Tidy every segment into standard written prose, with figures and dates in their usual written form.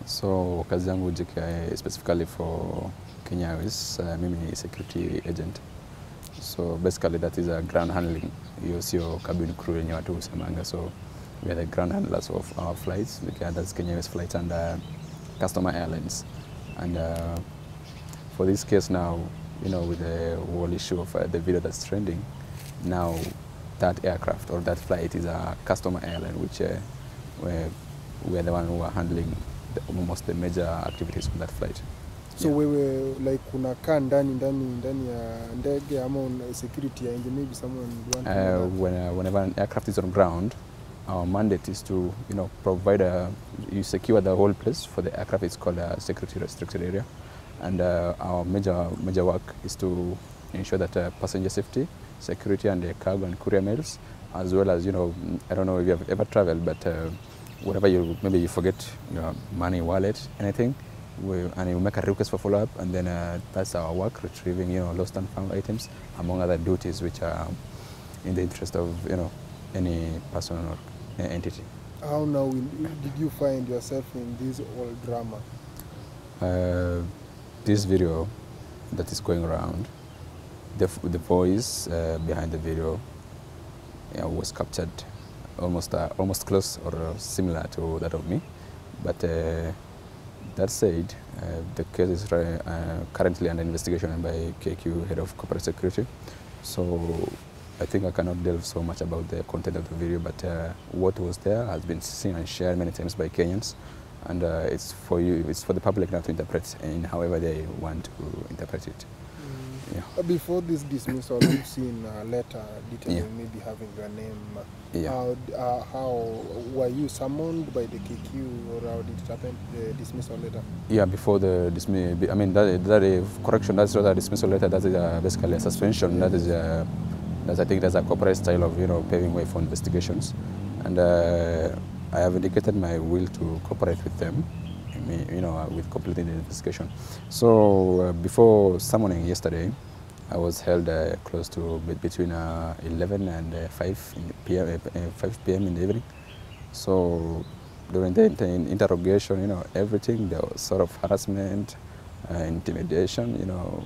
So kazi yangu JKIA specifically for Kenya Airways, mimi ni security agent. So basically that is a ground handling. Hiyo sio cabin crew yenye watu husemanga. So we are the ground handlers of our flights. That's Kenya Airways flights and customer airlines. And for this case now, you know, with the whole issue of the video that's trending, now that aircraft or that flight is a customer airline, which we're the one who are handling almost the major activities on that flight. So wewe like unakaa ndani ya ndege ama security ya nje, maybe someone whenever an aircraft is on ground, our mandate is to, you know, provide you secure the whole place for the aircraft. It's called a security restricted area, and our major work is to ensure that passenger safety, security, and the cargo and courier mails, as well as, you know, I don't know if you have ever traveled, but whatever maybe you forget your money, wallet, anything, and you make a request for follow-up, and then that's our work, retrieving, you know, lost and found items, among other duties which are in the interest of, you know, any person or entity. How now did you find yourself in this whole drama? This video that is going around, the voice behind the video was captured almost close or similar to that of me, but that said, the case is currently under investigation by KQ, Head of Corporate Security. So I think I cannot delve so much about the content of the video, but what was there has been seen and shared many times by Kenyans, and it's for the public now to interpret in however they want to interpret it. Yeah. Before this dismissal, we've seen a letter detailing maybe having your name. Yeah. How were you summoned by the KQ, or how did it happen, the dismissal letter? Yeah, before the dismissal, I mean, correction, that's not a dismissal letter, that is basically a suspension. That is I think that's a corporate style of, you know, paving way for investigations. And I have indicated my will to cooperate with them, you know, with completing the investigation. So before summoning yesterday, I was held close to between 11 and 5 p.m. in the evening. So during the interrogation, you know, everything, there was sort of harassment, intimidation, you know.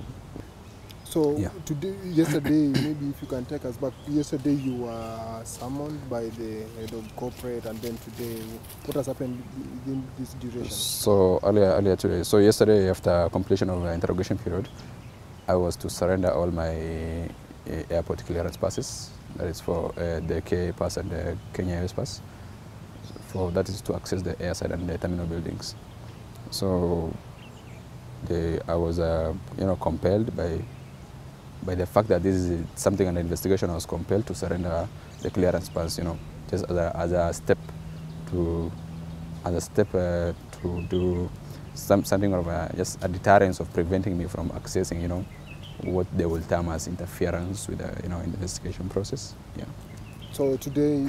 So yesterday, maybe if you can take us back, yesterday you were summoned by the head of corporate, and then today, what has happened in this duration? So earlier today, so yesterday after completion of the interrogation period, I was to surrender all my airport clearance passes, that is for the KA pass and the Kenya Airways pass. That is to access the airside and the terminal buildings. So I was you know, compelled by the fact that this is something under investigation. I was compelled to surrender the clearance pass, you know, just as a step to do something of just a deterrence of preventing me from accessing, you know, what they will term as interference with the, you know, investigation process. Yeah. So today,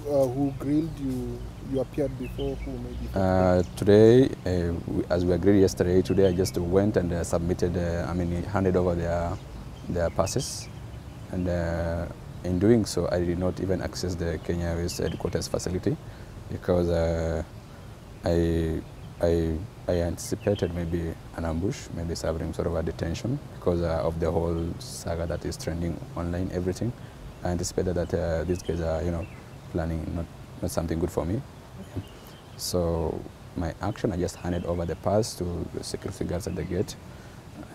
who grilled you? You appeared before who maybe? Today, as we agreed yesterday, today I just went and submitted, handed over their passes. And in doing so, I did not even access the Kenya Airways headquarters facility, because I anticipated maybe an ambush, maybe serving sort of a detention, because of the whole saga that is trending online, everything. I anticipated that these guys are, you know, planning not something good for me. So my action, I just handed over the pass to the security guards at the gate,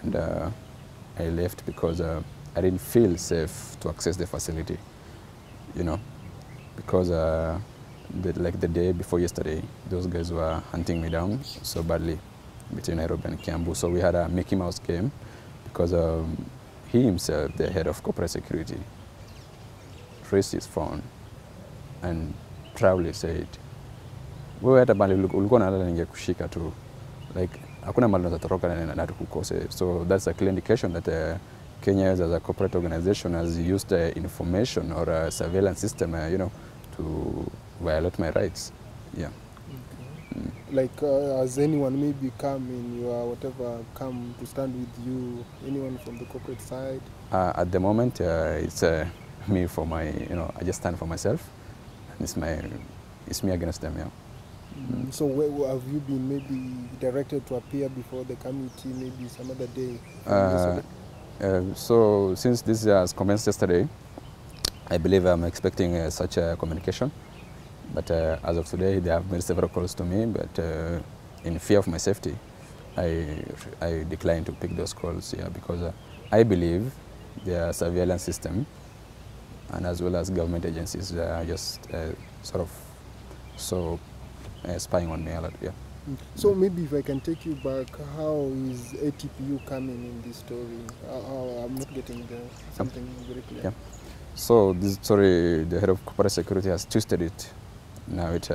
and I left because I didn't feel safe to access the facility, you know, because like the day before yesterday, those guys were hunting me down so badly between Nairobi and Kiambu. So we had a Mickey Mouse game, because he himself, the head of corporate security, raised his phone and proudly said, wewe hata bali ulikuwa unalala ningekushika tu, like hakuna mahali unatoroka na tukukose. So that's a clear indication that Kenya as a corporate organization has used information or a surveillance system, you know, to violate my rights. Yeah. Okay. Like has anyone maybe come in your come to stand with you? Anyone from the corporate side? At the moment, it's me for my, you know, I just stand for myself, and it's me against them. Yeah. So have you been maybe directed to appear before the committee maybe some other day? So since this has commenced yesterday, I believe I'm expecting such a communication. But as of today, they have made several calls to me, but in fear of my safety, I declined to pick those calls here because I believe their surveillance system and as well as government agencies are just sort of spying on me a lot. Yeah. So maybe if I can take you back, how is ATPU coming in this story? I'm not getting something very clear. Yeah. So this story, the head of corporate security has twisted it. Now it,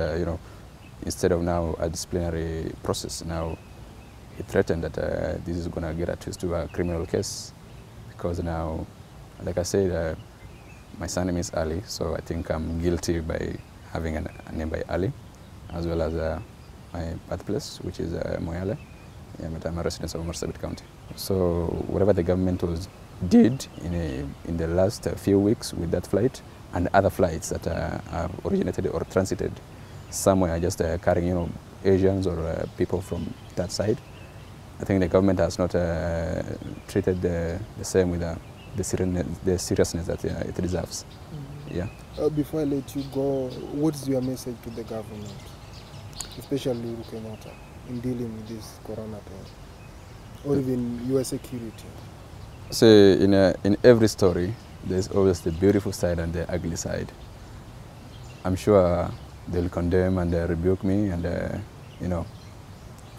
instead of now a disciplinary process, now he threatened that this is going to get a twist to a criminal case, because now, like I said, my surname is Ali, so I think I'm guilty by having a name by Ali, as well as my birthplace, which is Moyale. Yeah, but I'm a resident of Marsabit County. So whatever the government did in the last few weeks with that flight and other flights that have originated or transited somewhere, just carrying Asians or people from that side, I think the government has not treated the same with the seriousness that it deserves. Yeah. Before I let you go, what's your message to the government, especially Uhuru Kenyatta, in dealing with this corona thing, or even US security? So in every story, there's always the beautiful side and the ugly side. I'm sure they'll condemn and rebuke me and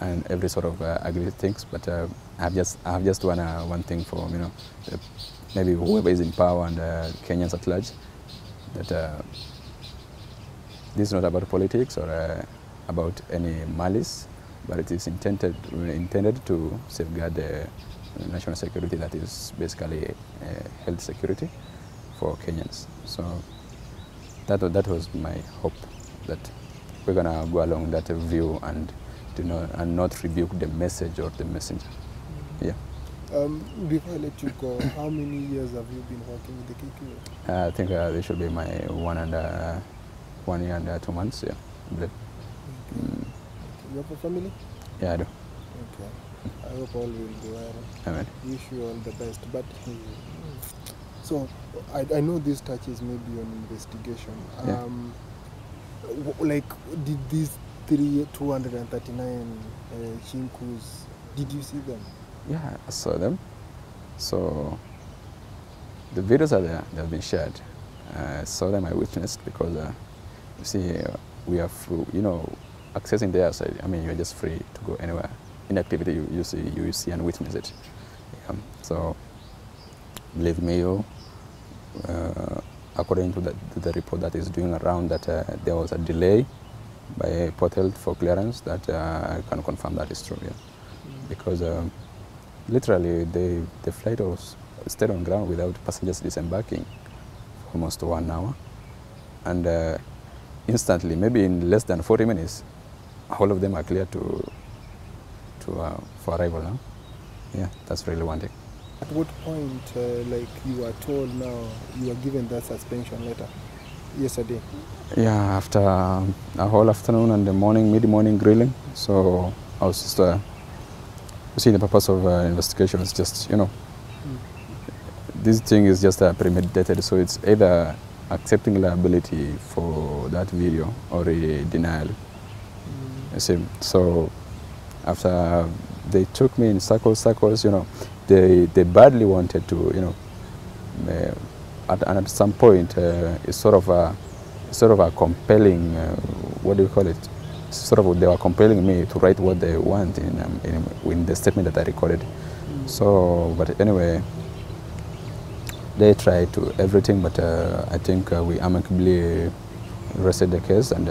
and every sort of ugly things. But I have just one thing for maybe whoever is in power and Kenyans at large, that this is not about politics or about any malice, but it is intended to safeguard the national security, that is basically health security for Kenyans. So that was my hope, that we're gonna go along that view and not rebuke the message or the messenger. Yeah. Before I let you go, how many years have you been working with the JKIA? I think this should be my 1 year and 2 months. Yeah. Okay. You have a family? Yeah, I do. Okay. I hope all will be well. Amen. Wish you all the best. But so I know this touches maybe on investigation. Yeah. Like, did these 239 Chinkus, did you see them? Yeah, I saw them. So the videos are there; they have been shared. I saw them. I witnessed, because you see, we are free, accessing the outside. I mean, you're just free to go anywhere. In activity, you see and witness it. Yeah. So believe me, according to the report that is doing around, that there was a delay by Port Health for clearance, that I can confirm that is true. Yeah. Because literally the flight was stayed on ground without passengers disembarking for almost 1 hour, and instantly, maybe in less than 40 minutes, all of them are cleared for arrival now. Yeah, that's really one thing. At what point, like you are told now, you are given that suspension letter yesterday? Yeah, after a whole afternoon and the mid-morning grilling. So I was just, you see, the purpose of investigation is just, this thing is just premeditated. So it's either accepting liability for that video or a denial. You see, so after they took me in circles, they badly wanted to, at some point, it's sort of a compelling, what do you call it? They were compelling me to write what they want in the statement that I recorded. So, but anyway, they tried to everything, but I think we amicably rested the case, and